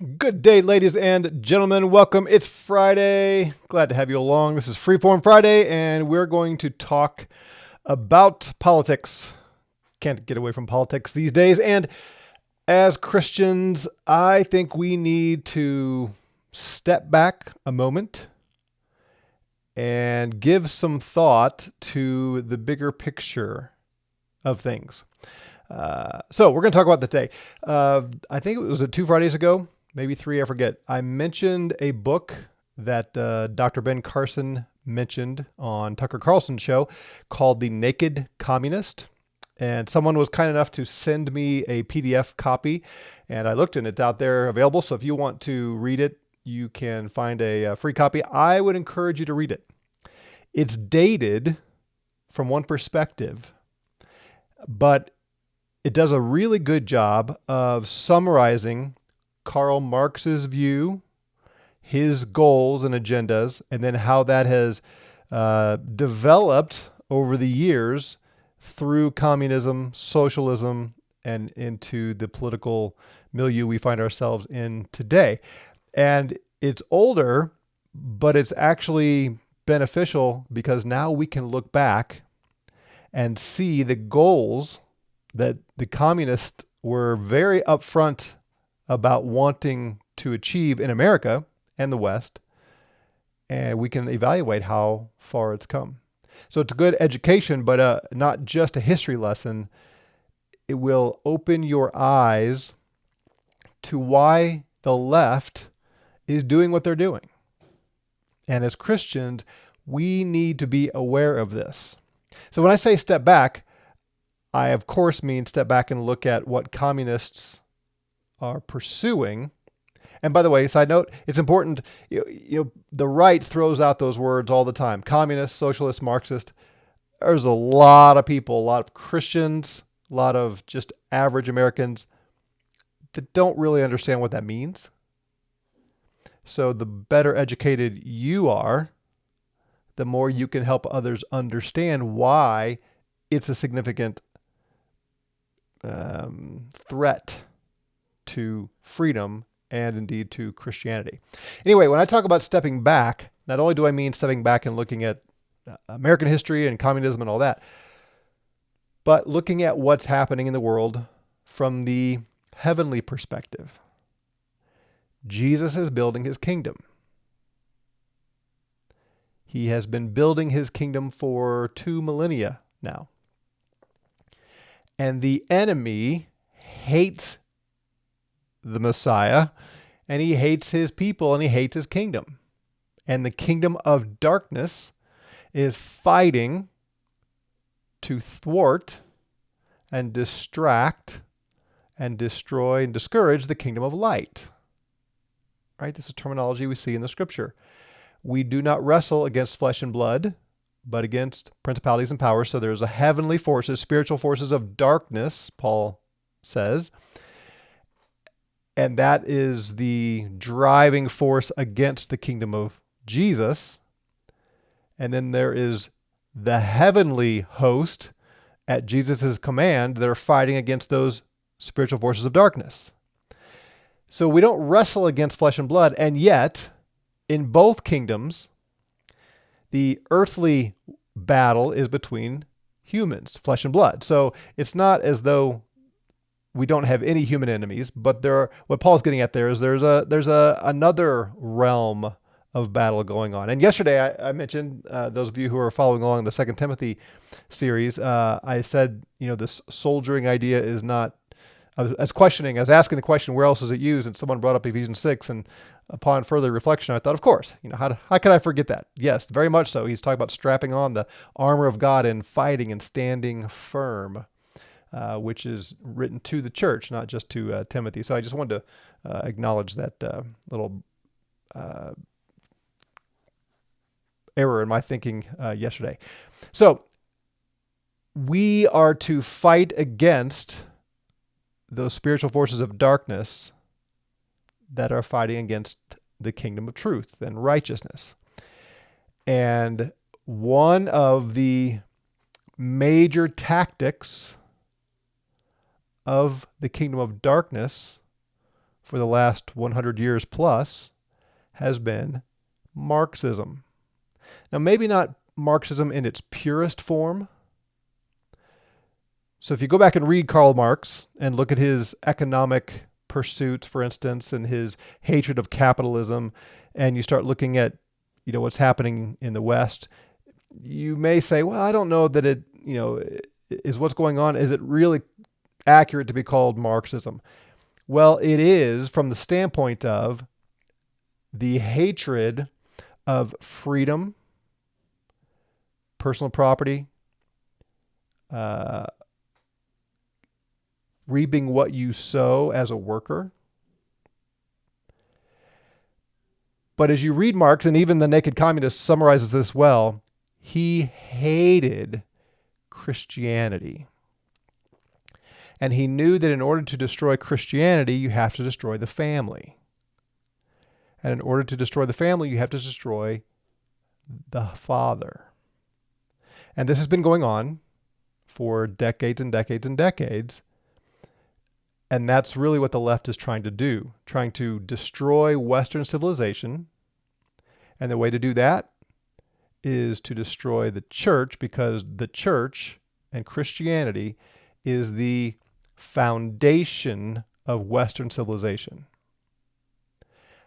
Good day, ladies and gentlemen. Welcome. It's Friday. Glad to have you along. This is Freeform Friday, and we're going to talk about politics. Can't get away from politics these days. And as Christians, I think we need to step back a moment and give some thought to the bigger picture of things. So we're going to talk about the day. I think it was 2 Fridays ago, maybe 3, I forget. I mentioned a book that Dr. Ben Carson mentioned on Tucker Carlson's show called The Naked Communist. And someone was kind enough to send me a PDF copy, and I looked and it's out there available. So if you want to read it, you can find a free copy. I would encourage you to read it. It's dated from one perspective, but it does a really good job of summarizing Karl Marx's view, his goals and agendas, and then how that has developed over the years through communism, socialism, and into the political milieu we find ourselves in today. And it's older, but it's actually beneficial because now we can look back and see the goals that the communists were very upfront about wanting to achieve in America and the West, and we can evaluate how far it's come. So it's a good education, but not just a history lesson. It will open your eyes to why the left is doing what they're doing. And as Christians, we need to be aware of this. So when I say step back, I, of course, mean step back and look at what communists are pursuing. And by the way, side note, it's important, the right throws out those words all the time. Communist, socialist, Marxist. There's a lot of people, a lot of Christians, a lot of just average Americans that don't really understand what that means. So the better educated you are, the more you can help others understand why it's a significant threat to freedom and indeed to Christianity. Anyway, when I talk about stepping back, not only do I mean stepping back and looking at American history and communism and all that, but looking at what's happening in the world from the heavenly perspective. Jesus is building his kingdom. He has been building his kingdom for 2 millennia now. And the enemy hates the Messiah, and he hates his people, and he hates his kingdom. And the kingdom of darkness is fighting to thwart and distract and destroy and discourage the kingdom of light. Right? This is terminology we see in the scripture. We do not wrestle against flesh and blood, but against principalities and powers. So there's a heavenly forces, spiritual forces of darkness, Paul says. And that is the driving force against the kingdom of Jesus. And then there is the heavenly host at Jesus' command that are fighting against those spiritual forces of darkness. So we don't wrestle against flesh and blood, and yet in both kingdoms, the earthly battle is between humans, flesh and blood. So it's not as though we don't have any human enemies, but what Paul's getting at there is there's another realm of battle going on. And yesterday I mentioned, those of you who are following along the 2 Timothy series, I said, this soldiering idea is not, I was asking the question, where else is it used? And someone brought up Ephesians 6, and upon further reflection, I thought, of course, how could I forget that? Yes, very much so. He's talking about strapping on the armor of God and fighting and standing firm, which is written to the church, not just to Timothy. So I just wanted to acknowledge that little error in my thinking yesterday. So we are to fight against those spiritual forces of darkness that are fighting against the kingdom of truth and righteousness. And one of the major tactics of the kingdom of darkness for the last 100 years plus has been Marxism. Now, maybe not Marxism in its purest form. So if you go back and read Karl Marx and look at his economic pursuits, for instance, and his hatred of capitalism, and you start looking at, what's happening in the West, you may say, well, I don't know that it, is what's going on. Is it really accurate to be called Marxism? Well, it is from the standpoint of the hatred of freedom, personal property, reaping what you sow as a worker. But as you read Marx, and even the Naked Communist summarizes this well, he hated Christianity. And he knew that in order to destroy Christianity, you have to destroy the family. And in order to destroy the family, you have to destroy the father. And this has been going on for decades and decades and decades. And that's really what the left is trying to do, trying to destroy Western civilization. And the way to do that is to destroy the church, because the church and Christianity is the foundation of Western civilization.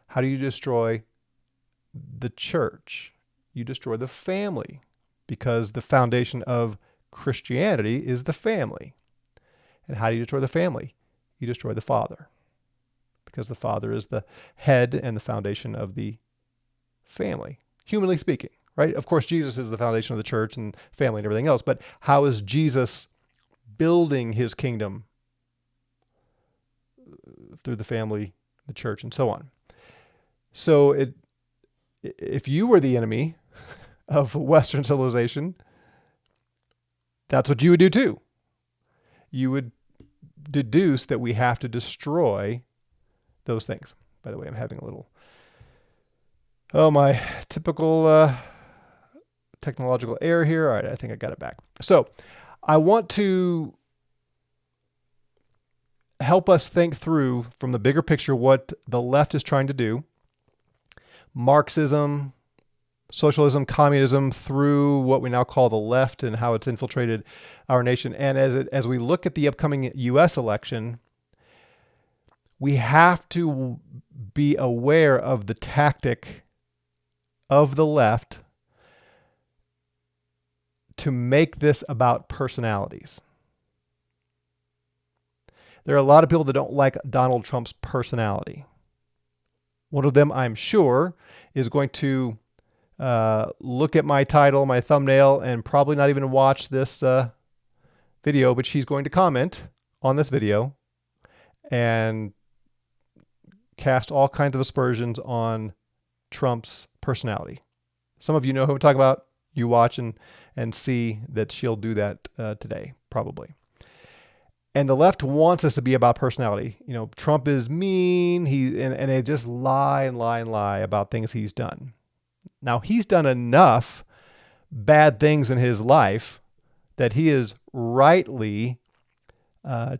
How do you destroy the church? You destroy the family, because the foundation of Christianity is the family. And how do you destroy the family? You destroy the father, because the father is the head and the foundation of the family, humanly speaking, right? Of course, Jesus is the foundation of the church and family and everything else, but how is Jesus building his kingdom? Through the family, the church, and so on. So if you were the enemy of Western civilization, that's what you would do too. You would deduce that we have to destroy those things. By the way, I'm having a little, my typical technological error here. All right, I think I got it back. So I want to help us think through from the bigger picture what the left is trying to do. Marxism, socialism, communism, through what we now call the left, and how it's infiltrated our nation. And as we look at the upcoming U.S. election, we have to be aware of the tactic of the left to make this about personalities. There are a lot of people that don't like Donald Trump's personality. One of them, I'm sure, is going to look at my title, my thumbnail, and probably not even watch this video, but she's going to comment on this video and cast all kinds of aspersions on Trump's personality. Some of you know who I'm talking about. You watch and see that she'll do that today, probably. And the left wants us to be about personality. Trump is mean. And they just lie and lie and lie about things he's done. Now, he's done enough bad things in his life that he is rightly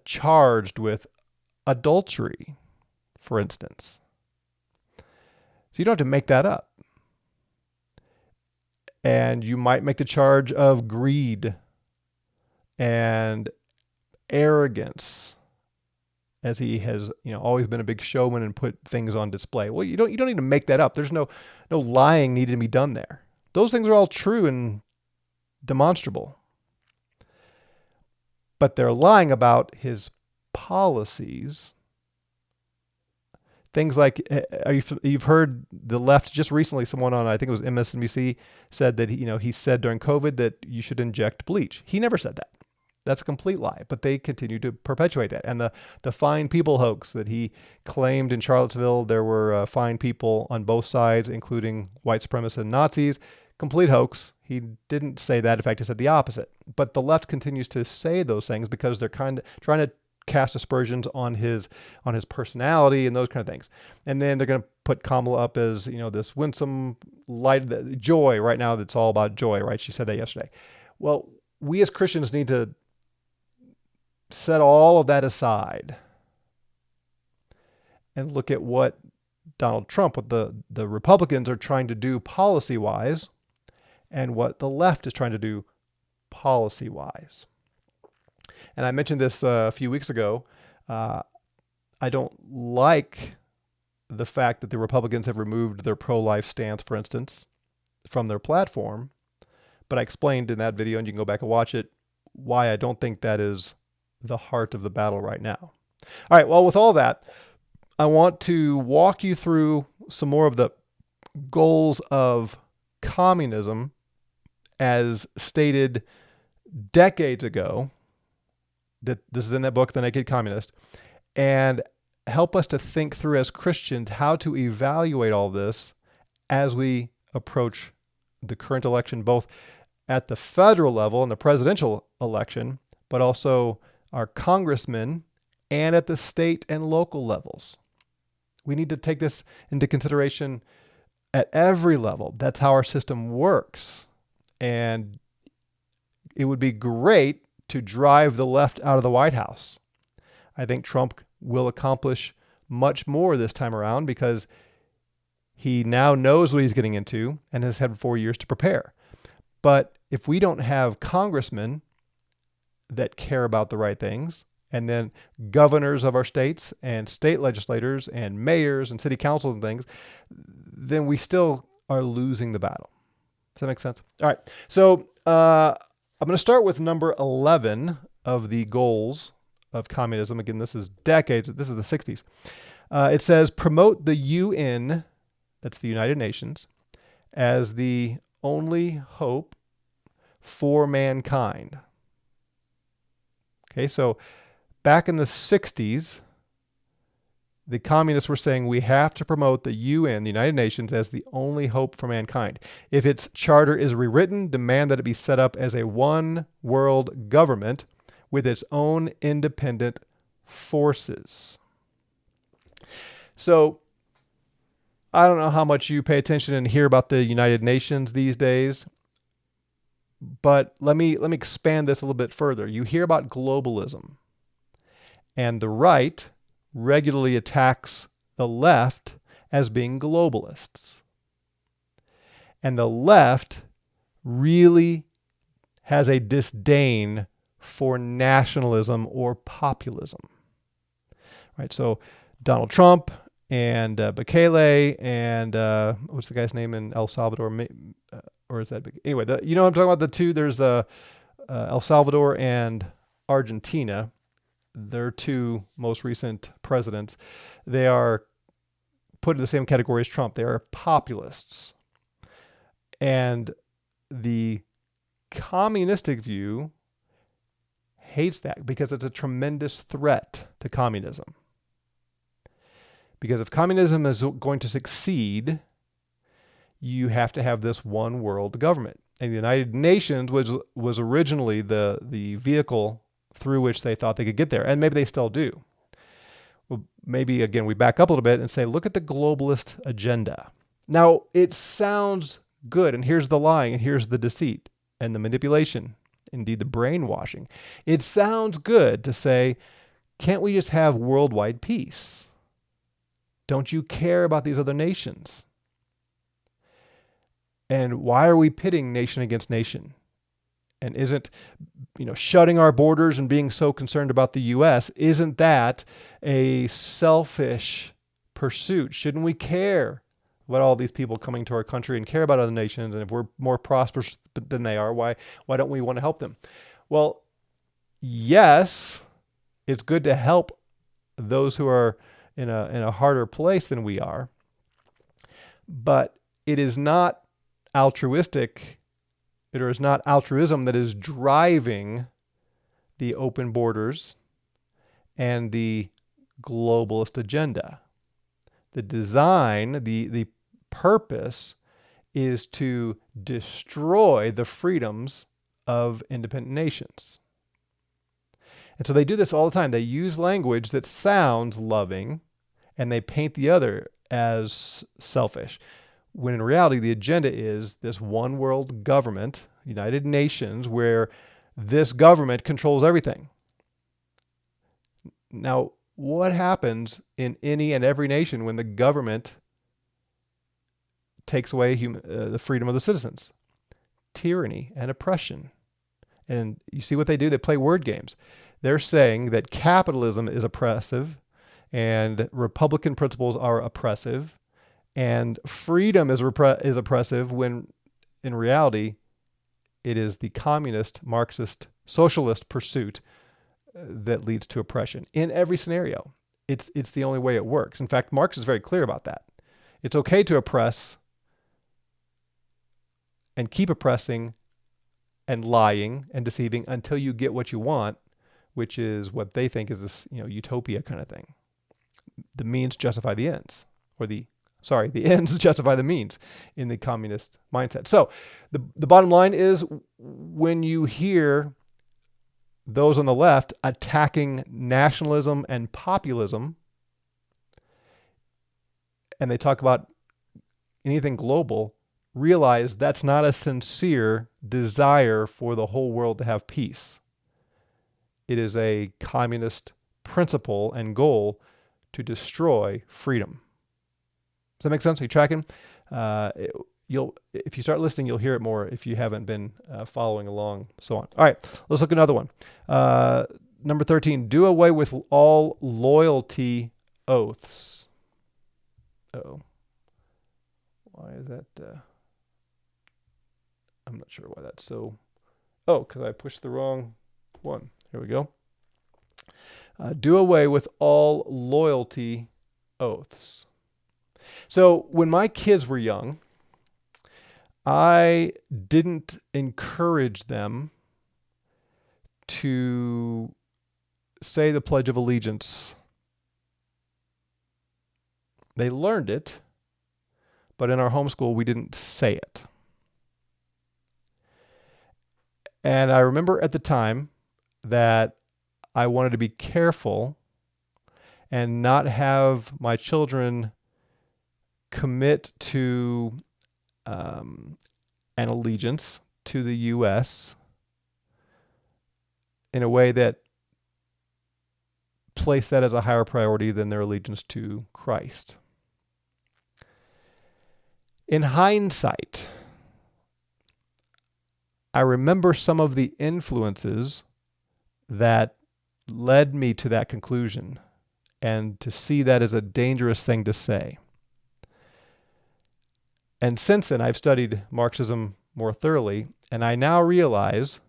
charged with adultery, for instance. So you don't have to make that up. And you might make the charge of greed and arrogance, as he has, always been a big showman and put things on display. Well, you don't need to make that up. There's no lying needed to be done there. Those things are all true and demonstrable. But they're lying about his policies. Things like, you've heard the left just recently, someone on, I think it was MSNBC, said that he said during COVID that you should inject bleach. He never said that. That's a complete lie, but they continue to perpetuate that. And the fine people hoax that he claimed in Charlottesville, there were fine people on both sides, including white supremacists and Nazis. Complete hoax. He didn't say that. In fact, he said the opposite. But the left continues to say those things because they're kind of trying to cast aspersions on his personality and those kind of things. And then they're going to put Kamala up as, this winsome light, joy right now. That's all about joy, right? She said that yesterday. Well, we as Christians need to set all of that aside and look at what Donald Trump, what the Republicans are trying to do policy-wise, and what the left is trying to do policy-wise. And I mentioned this a few weeks ago. I don't like the fact that the Republicans have removed their pro-life stance, for instance, from their platform. But I explained in that video, and you can go back and watch it, why I don't think that is the heart of the battle right now. All right, well, with all that, I want to walk you through some more of the goals of communism as stated decades ago. That this is in that book, The Naked Communist, and help us to think through as Christians how to evaluate all this as we approach the current election, both at the federal level in the presidential election, but also our congressmen and at the state and local levels. We need to take this into consideration at every level. That's how our system works. And it would be great to drive the left out of the White House. I think Trump will accomplish much more this time around because he now knows what he's getting into and has had 4 years to prepare. But if we don't have congressmen that care about the right things, and then governors of our states and state legislators and mayors and city councils and things, then we still are losing the battle. Does that make sense? All right. So I'm going to start with number 11 of the goals of communism. Again, this is decades. This is the 60s. It says, promote the UN, that's the United Nations, as the only hope for mankind. Okay, so back in the 60s, the communists were saying we have to promote the UN, the United Nations, as the only hope for mankind. If its charter is rewritten, demand that it be set up as a one world government with its own independent forces. So I don't know how much you pay attention and hear about the United Nations these days, but let me expand this a little bit further. You hear about globalism, and the right regularly attacks the left as being globalists. And the left really has a disdain for nationalism or populism. Right? So Donald Trump and Bukele and what's the guy's name in El Salvador? Or is that anyway? You know what I'm talking about? The two. There's El Salvador and Argentina. Their two most recent presidents. They are put in the same category as Trump. They are populists, and the communistic view hates that because it's a tremendous threat to communism. Because if communism is going to succeed, you have to have this one world government. And the United Nations was originally the vehicle through which they thought they could get there. And maybe they still do. Well, maybe, again, we back up a little bit and say, look at the globalist agenda. Now, it sounds good. And here's the lying, and here's the deceit, and the manipulation, indeed the brainwashing. It sounds good to say, can't we just have worldwide peace? Don't you care about these other nations? And why are we pitting nation against nation? And isn't, shutting our borders and being so concerned about the U.S., isn't that a selfish pursuit? Shouldn't we care about all these people coming to our country and care about other nations? And if we're more prosperous than they are, why don't we want to help them? Well, yes, it's good to help those who are in a harder place than we are, but it is not altruistic. It is not altruism that is driving the open borders and the globalist agenda. The design, the purpose is to destroy the freedoms of independent nations. And so they do this all the time. They use language that sounds loving, and they paint the other as selfish, when in reality the agenda is this one world government, United Nations, where this government controls everything. Now, what happens in any and every nation when the government takes away the freedom of the citizens? Tyranny and oppression. And you see what they do? They play word games. They're saying that capitalism is oppressive and Republican principles are oppressive and freedom is oppressive, when in reality it is the communist, Marxist, socialist pursuit that leads to oppression in every scenario. It's the only way it works. In fact, Marx is very clear about that. It's okay to oppress and keep oppressing and lying and deceiving until you get what you want, which is what they think is this, utopia kind of thing. The means justify the ends, or the ends justify the means in the communist mindset. So the bottom line is, when you hear those on the left attacking nationalism and populism, and they talk about anything global, realize that's not a sincere desire for the whole world to have peace. It is a communist principle and goal to destroy freedom. Does that make sense? Are you tracking? If you start listening, you'll hear it more if you haven't been following along, so on. All right, let's look at another one. Number 13, do away with all loyalty oaths. Uh-oh. Why is that? I'm not sure why that's so. Oh, because I pushed the wrong one. Here we go. Do away with all loyalty oaths. So when my kids were young, I didn't encourage them to say the Pledge of Allegiance. They learned it, but in our homeschool, we didn't say it. And I remember at the time that I wanted to be careful and not have my children commit to an allegiance to the U.S. in a way that placed that as a higher priority than their allegiance to Christ. In hindsight, I remember some of the influences that led me to that conclusion, and to see that as a dangerous thing to say. And since then, I've studied Marxism more thoroughly, and I now realize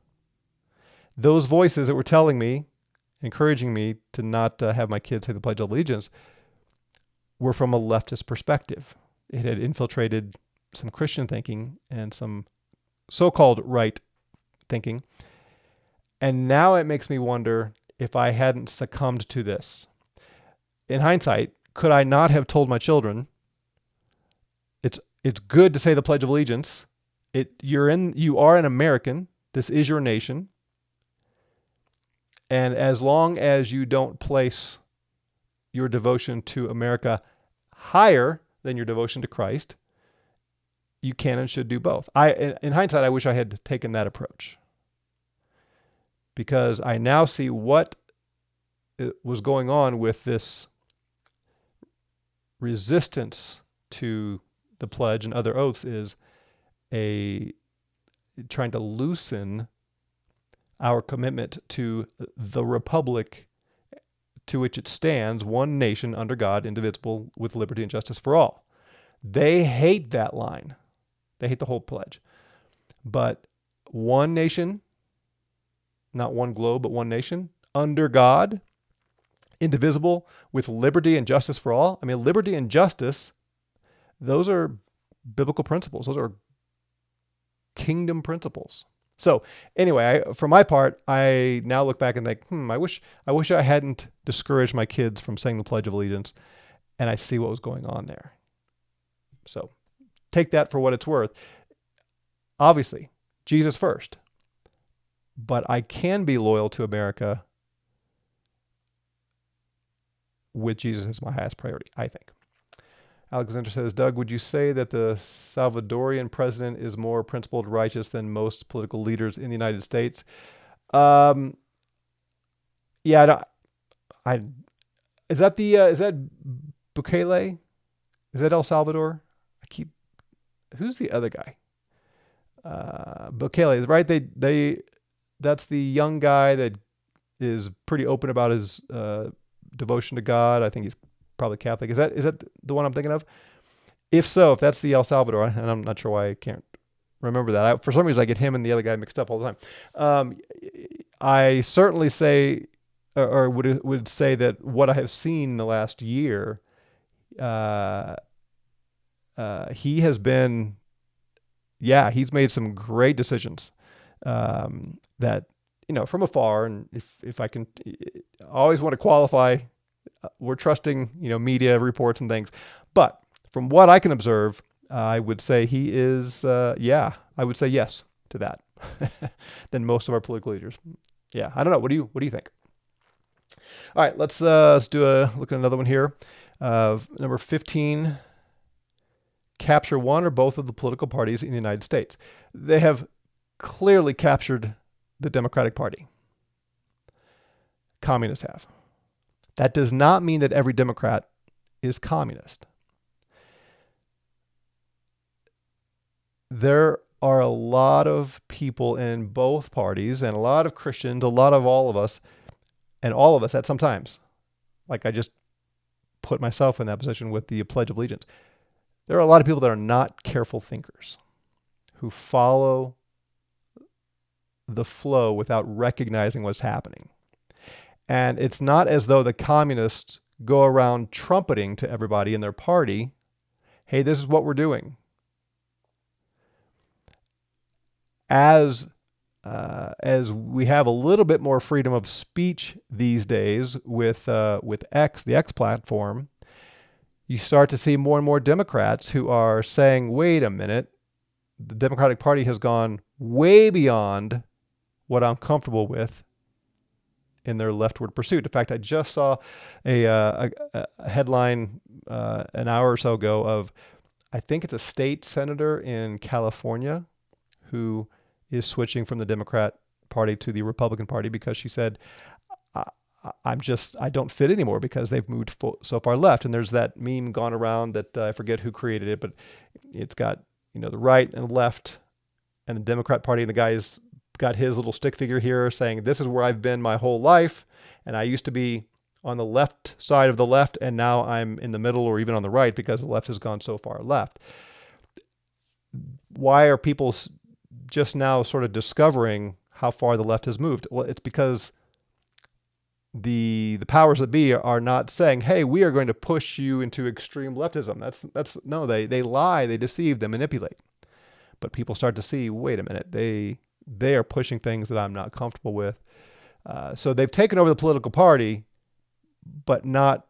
those voices that were telling me, encouraging me to not have my kids say the Pledge of Allegiance, were from a leftist perspective. It had infiltrated some Christian thinking and some so-called right thinking. And now it makes me wonder if I hadn't succumbed to this. In hindsight, could I not have told my children, it's good to say the Pledge of Allegiance. You are an American. This is your nation. And as long as you don't place your devotion to America higher than your devotion to Christ, you can and should do both. In hindsight, I wish I had taken that approach, because I now see what was going on with this resistance to the pledge and other oaths is trying to loosen our commitment to the republic to which it stands, one nation under God, indivisible, with liberty and justice for all. They hate that line. They hate the whole pledge. But one nation, not one globe, but one nation, under God, indivisible, with liberty and justice for all. I mean, liberty and justice, those are biblical principles. Those are kingdom principles. So anyway, for my part, I now look back and think, I wish I hadn't discouraged my kids from saying the Pledge of Allegiance, and I see what was going on there. So take that for what it's worth. Obviously, Jesus first. But I can be loyal to America with Jesus as my highest priority, I think. Alexander says, Doug, would you say that the Salvadorian president is more principled, righteous than most political leaders in the United States? Yeah, is that Bukele? Is that El Salvador? I keep who's the other guy? Bukele, right? That's the young guy that is pretty open about his devotion to God. I think he's probably Catholic. Is that the one I'm thinking of? If so, if that's the El Salvador, and I'm not sure why I can't remember that. For some reason, I get him and the other guy mixed up all the time. I certainly say, or would say that what I have seen in the last year, uh, he has been, yeah, he's made some great decisions that from afar. And if I can, I always want to qualify. We're trusting media reports and things, but from what I can observe, I would say he is, I would say yes to that than most of our political leaders. Yeah, I don't know. What do you think? All right, let's do a look at another one here. Number 15, capture one or both of the political parties in the United States. They have clearly captured the Democratic Party. Communists have. That does not mean that every Democrat is communist. There are a lot of people in both parties and a lot of Christians, a lot of all of us, and all of us at some times, like I just put myself in that position with the Pledge of Allegiance. There are a lot of people that are not careful thinkers who follow the flow without recognizing what's happening. And it's not as though the communists go around trumpeting to everybody in their party, hey, this is what we're doing. As we have a little bit more freedom of speech these days with X, the X platform, you start to see more and more Democrats who are saying, wait a minute, the Democratic Party has gone way beyond what I'm comfortable with in their leftward pursuit. In fact, I just saw a headline an hour or so ago of, I think it's a state senator in California who is switching from the Democrat Party to the Republican Party because she said, I don't fit anymore because they've moved so far left. And there's that meme gone around that I forget who created it, but it's got, the right and the left and the Democrat Party, and the guy's got his little stick figure here saying, this is where I've been my whole life. And I used to be on the left side of the left, and now I'm in the middle or even on the right because the left has gone so far left. Why are people just now sort of discovering how far the left has moved? Well, it's because the powers that be are not saying, hey, we are going to push you into extreme leftism. That's no, they lie, they deceive, they manipulate. But people start to see, wait a minute, they are pushing things that I'm not comfortable with. So they've taken over the political party, but not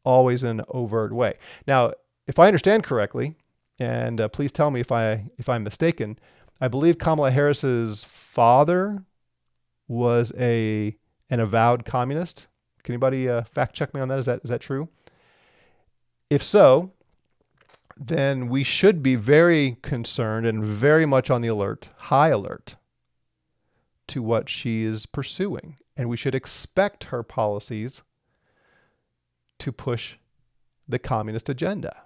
always in an overt way. Now, if I understand correctly, and please tell me if I'm mistaken, I believe Kamala Harris's father was an avowed communist. Can anybody fact check me on that? Is that true? If so, then we should be very concerned and very much on the alert, high alert, to what she is pursuing. And we should expect her policies to push the communist agenda.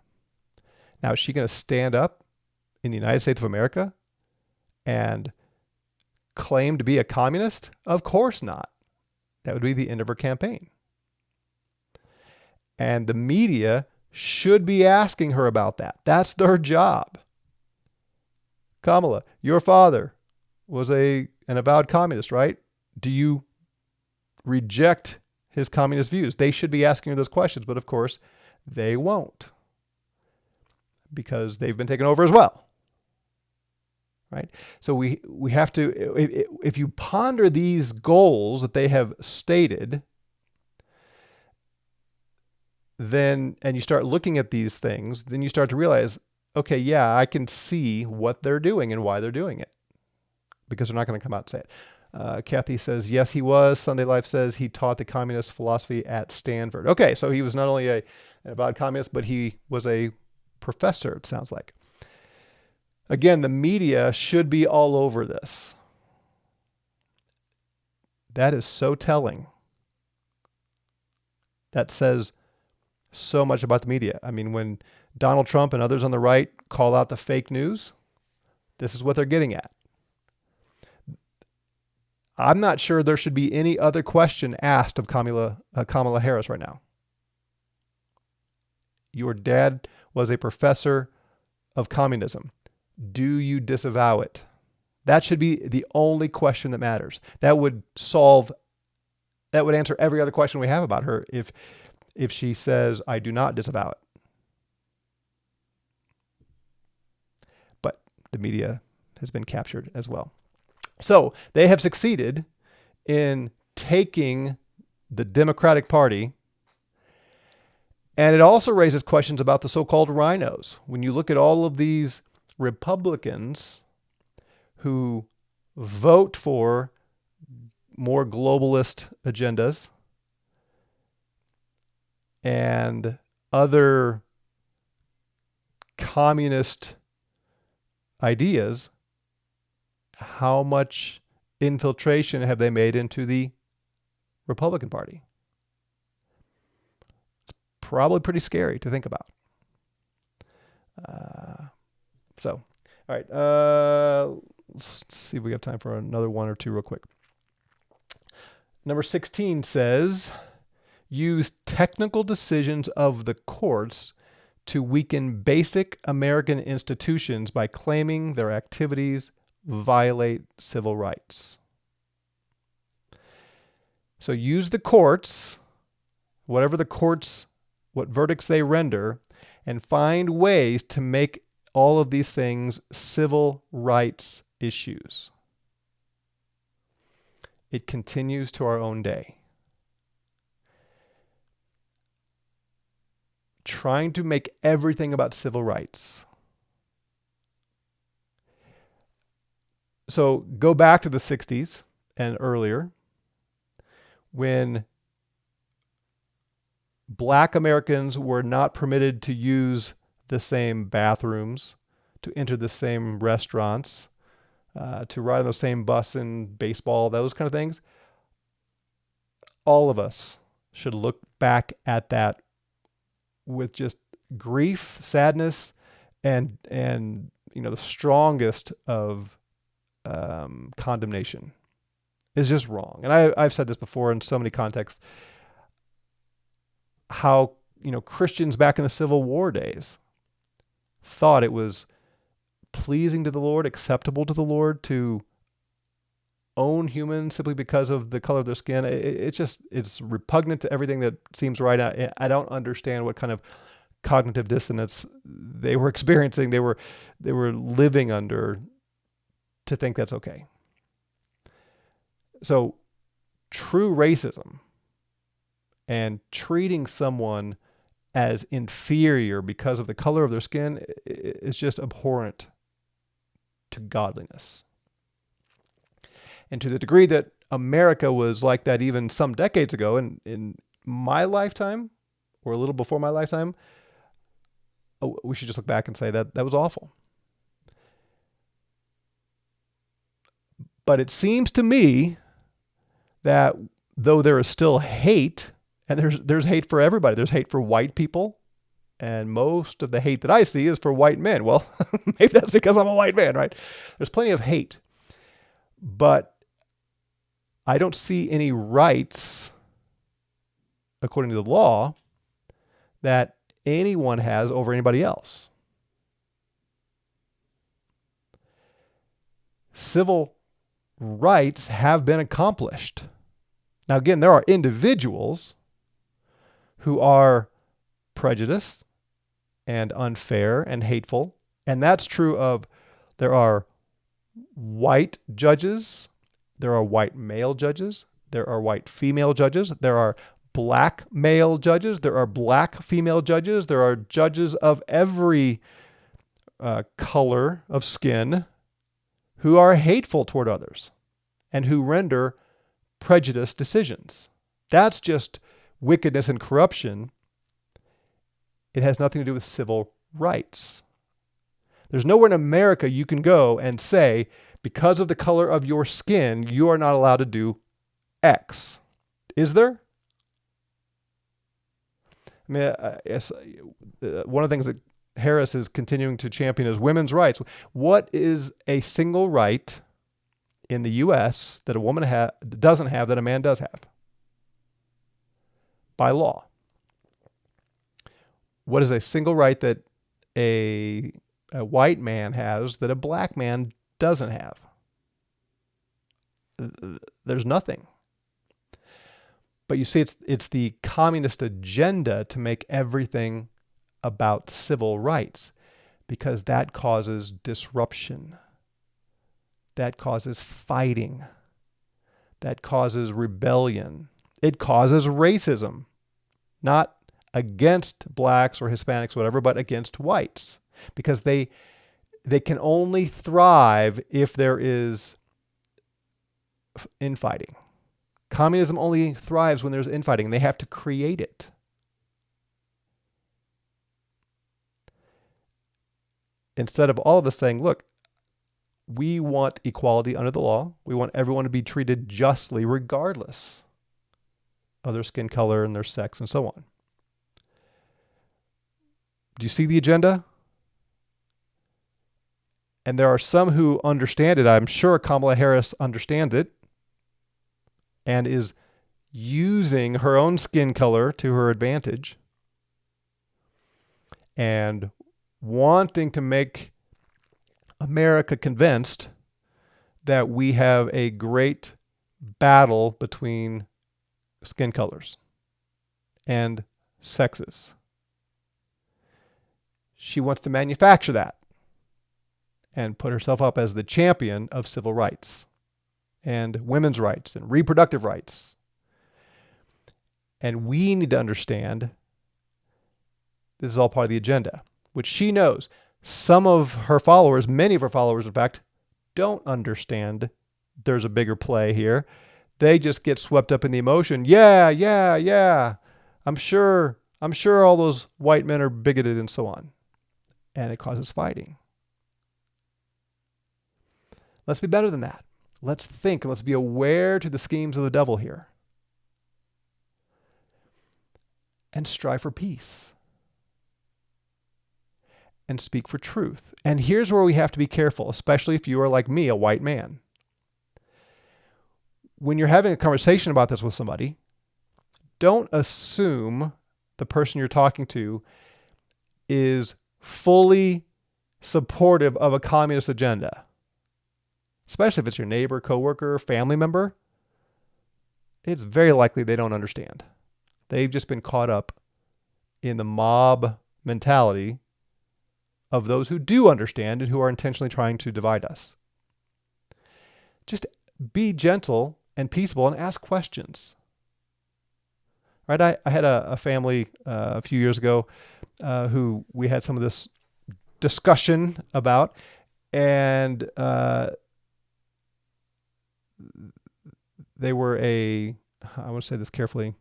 Now, is she going to stand up in the United States of America and claim to be a communist? Of course not. That would be the end of her campaign. And the media should be asking her about that. That's their job. Kamala, your father was an avowed communist, right? Do you reject his communist views? They should be asking her those questions, but of course they won't, because they've been taken over as well. Right? So we have to, if you ponder these goals that they have stated, then, and you start looking at these things, then you start to realize, okay, yeah, I can see what they're doing and why they're doing it, because they're not going to come out and say it. Kathy says, yes, he was. Sunday Life says he taught the communist philosophy at Stanford. Okay, so he was not only an avowed communist, but he was a professor, it sounds like. Again, the media should be all over this. That is so telling. that says so much about the media. I mean, when Donald Trump and others on the right call out the fake news, this is what they're getting at. I'm not sure there should be any other question asked of Kamala Harris right now. Your dad was a professor of communism. Do you disavow it? That should be the only question that matters. That would answer every other question we have about her if she says, I do not disavow it. But the media has been captured as well. So they have succeeded in taking the Democratic Party, and it also raises questions about the so-called rhinos. When you look at all of these Republicans who vote for more globalist agendas and other communist ideas, how much infiltration have they made into the Republican Party? It's probably pretty scary to think about. All right. Let's see if we have time for another one or two real quick. Number 16 says, use technical decisions of the courts to weaken basic American institutions by claiming their activities violate civil rights. So use the courts, what verdicts they render, and find ways to make all of these things civil rights issues. It continues to our own day. Trying to make everything about civil rights. So go back to the 60s and earlier, when Black Americans were not permitted to use the same bathrooms, to enter the same restaurants, to ride on the same bus in baseball, those kind of things. All of us should look back at that with just grief, sadness, and the strongest of condemnation. Is just wrong. And I've said this before in so many contexts, how Christians back in the Civil War days thought it was pleasing to the Lord, acceptable to the Lord to own humans simply because of the color of their skin. It's repugnant to everything that seems right. I don't understand what kind of cognitive dissonance they were experiencing. They were living under to think that's okay. So true racism and treating someone as inferior because of the color of their skin is just abhorrent to godliness. And to the degree that America was like that even some decades ago, in my lifetime, or a little before my lifetime, we should just look back and say that was awful. But it seems to me that though there is still hate, and there's hate for everybody. There's hate for white people, and most of the hate that I see is for white men. Well, maybe that's because I'm a white man, right? There's plenty of hate, but I don't see any rights, according to the law, that anyone has over anybody else. Civil rights have been accomplished. Now, again, there are individuals who are prejudiced and unfair and hateful. And that's true of, there are white judges, there are white male judges, there are white female judges, there are black male judges, there are black female judges, there are judges of every color of skin who are hateful toward others and who render prejudiced decisions. That's just wickedness and corruption. It has nothing to do with civil rights. There's nowhere in America you can go and say, because of the color of your skin, you are not allowed to do X. Is there? I mean, one of the things that Harris is continuing to champion is women's rights. What is a single right in the U.S. that a woman doesn't have that a man does have by law? What is a single right that a white man has that a black man doesn't have? There's nothing. But you see, it's the communist agenda to make everything about civil rights, because that causes disruption. That causes fighting. That causes rebellion. It causes racism, not against blacks or Hispanics or whatever, but against whites, because they can only thrive if there is infighting. Communism only thrives when there's infighting. They have to create it. Instead of all of us saying, look, we want equality under the law. We want everyone to be treated justly regardless of their skin color and their sex and so on. Do you see the agenda? And there are some who understand it. I'm sure Kamala Harris understands it and is using her own skin color to her advantage and wanting to make America convinced that we have a great battle between skin colors and sexes. She wants to manufacture that and put herself up as the champion of civil rights and women's rights and reproductive rights. And we need to understand this is all part of the agenda, which she knows. Some of her followers, many of her followers, in fact, don't understand there's a bigger play here. They just get swept up in the emotion. Yeah. I'm sure all those white men are bigoted and so on. And it causes fighting. Let's be better than that. Let's think and let's be aware to the schemes of the devil here. And strive for peace. And speak for truth. And here's where we have to be careful, especially if you are like me, a white man. When you're having a conversation about this with somebody, don't assume the person you're talking to is fully supportive of a communist agenda. Especially if it's your neighbor, coworker, family member. It's very likely they don't understand. They've just been caught up in the mob mentality of those who do understand and who are intentionally trying to divide us. Just be gentle and peaceable and ask questions. Right? I had a family a few years ago who we had some of this discussion about, and they were I want to say this carefully,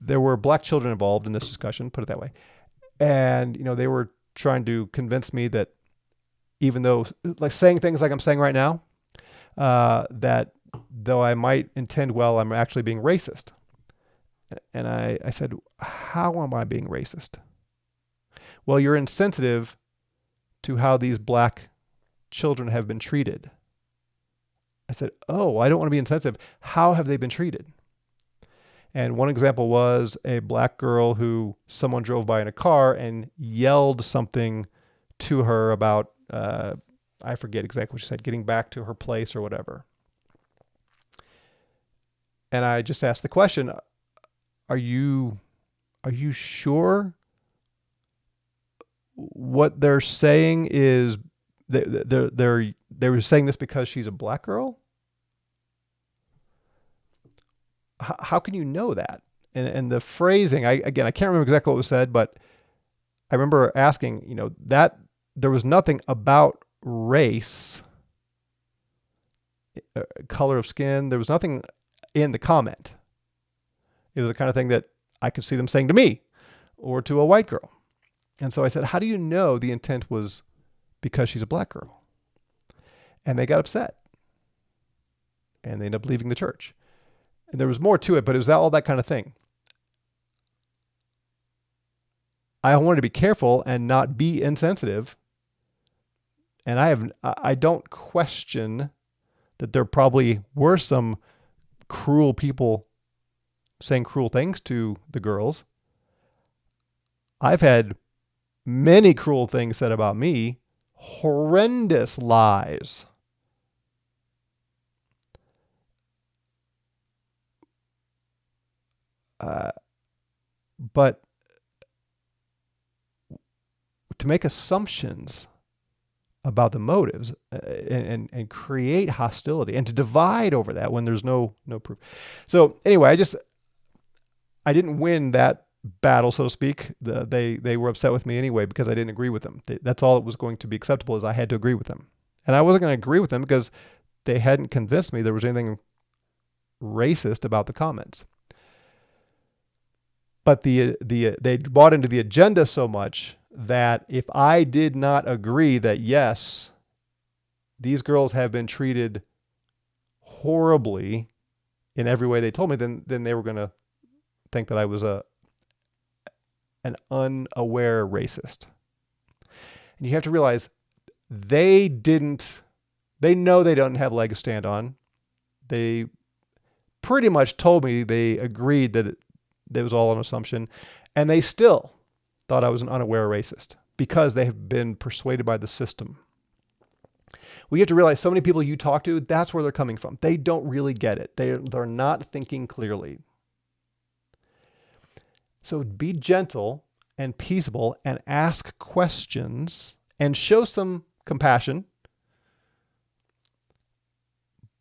there were black children involved in this discussion, put it that way. And, they were trying to convince me that even though, like saying things like I'm saying right now, that though I might intend well, I'm actually being racist. And I said, how am I being racist? Well, you're insensitive to how these black children have been treated. I said, oh, I don't want to be insensitive. How have they been treated? And one example was a black girl who someone drove by in a car and yelled something to her about, I forget exactly what she said, getting back to her place or whatever. And I just asked the question, are you sure what they're saying is they were saying this because she's a black girl? How can you know that? And the phrasing, I can't remember exactly what was said, but I remember asking, that there was nothing about race, color of skin. There was nothing in the comment. It was the kind of thing that I could see them saying to me or to a white girl. And so I said, how do you know the intent was because she's a black girl? And they got upset. And they ended up leaving the church. And there was more to it, but it was all that kind of thing. I wanted to be careful and not be insensitive. And I don't question that there probably were some cruel people saying cruel things to the girls. I've had many cruel things said about me, horrendous lies. But to make assumptions about the motives and create hostility and to divide over that when there's no proof. So anyway, I didn't win that battle, so to speak. They were upset with me anyway because I didn't agree with them. That's all it was going to be acceptable, is I had to agree with them. And I wasn't going to agree with them because they hadn't convinced me there was anything racist about the comments. But they bought into the agenda so much that if I did not agree that, yes, these girls have been treated horribly in every way they told me, then they were going to think that I was an unaware racist. And you have to realize they know they don't have legs to stand on. They pretty much told me they agreed that it was all an assumption, and they still thought I was an unaware racist because they have been persuaded by the system. We have to realize so many people you talk to, that's where they're coming from. They don't really get it. They're not thinking clearly. So be gentle and peaceable and ask questions and show some compassion.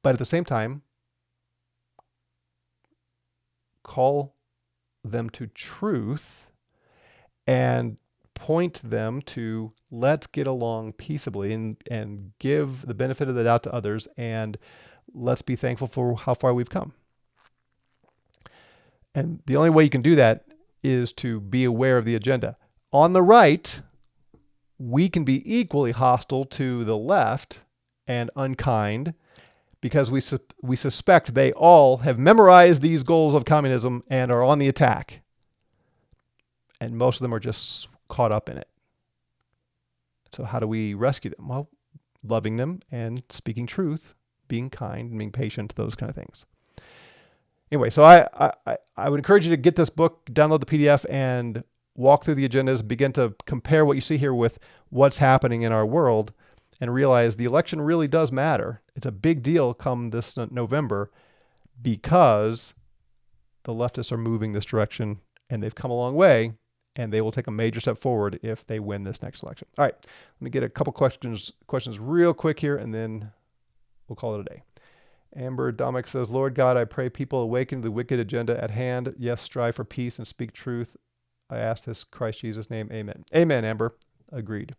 But at the same time, call them to truth and point them to, let's get along peaceably and give the benefit of the doubt to others, and let's be thankful for how far we've come. And the only way you can do that is to be aware of the agenda. On the right, we can be equally hostile to the left and unkind because we suspect they all have memorized these goals of communism and are on the attack. And most of them are just caught up in it. So how do we rescue them? Well, loving them and speaking truth, being kind and being patient, those kind of things. Anyway, so I would encourage you to get this book, download the PDF, and walk through the agendas, begin to compare what you see here with what's happening in our world, and realize the election really does matter. It's a big deal come this November because the leftists are moving this direction, and they've come a long way, and they will take a major step forward if they win this next election. All right, let me get a couple questions real quick here, and then we'll call it a day. Amber Dominic says, Lord God, I pray people awaken to the wicked agenda at hand. Yes, strive for peace and speak truth. I ask this in Christ Jesus' name. Amen. Amen, Amber. Agreed.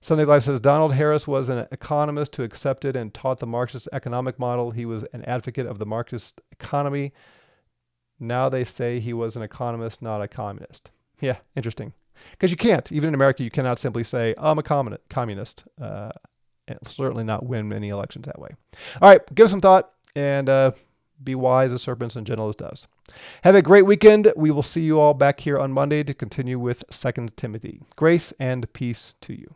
Sunday Life says, Donald Harris was an economist who accepted and taught the Marxist economic model. He was an advocate of the Marxist economy. Now they say he was an economist, not a communist. Yeah, interesting. Because you can't. Even in America, you cannot simply say, I'm a communist. And certainly not win many elections that way. All right, give it some thought and be wise as serpents and gentle as doves. Have a great weekend. We will see you all back here on Monday to continue with 2 Timothy. Grace and peace to you.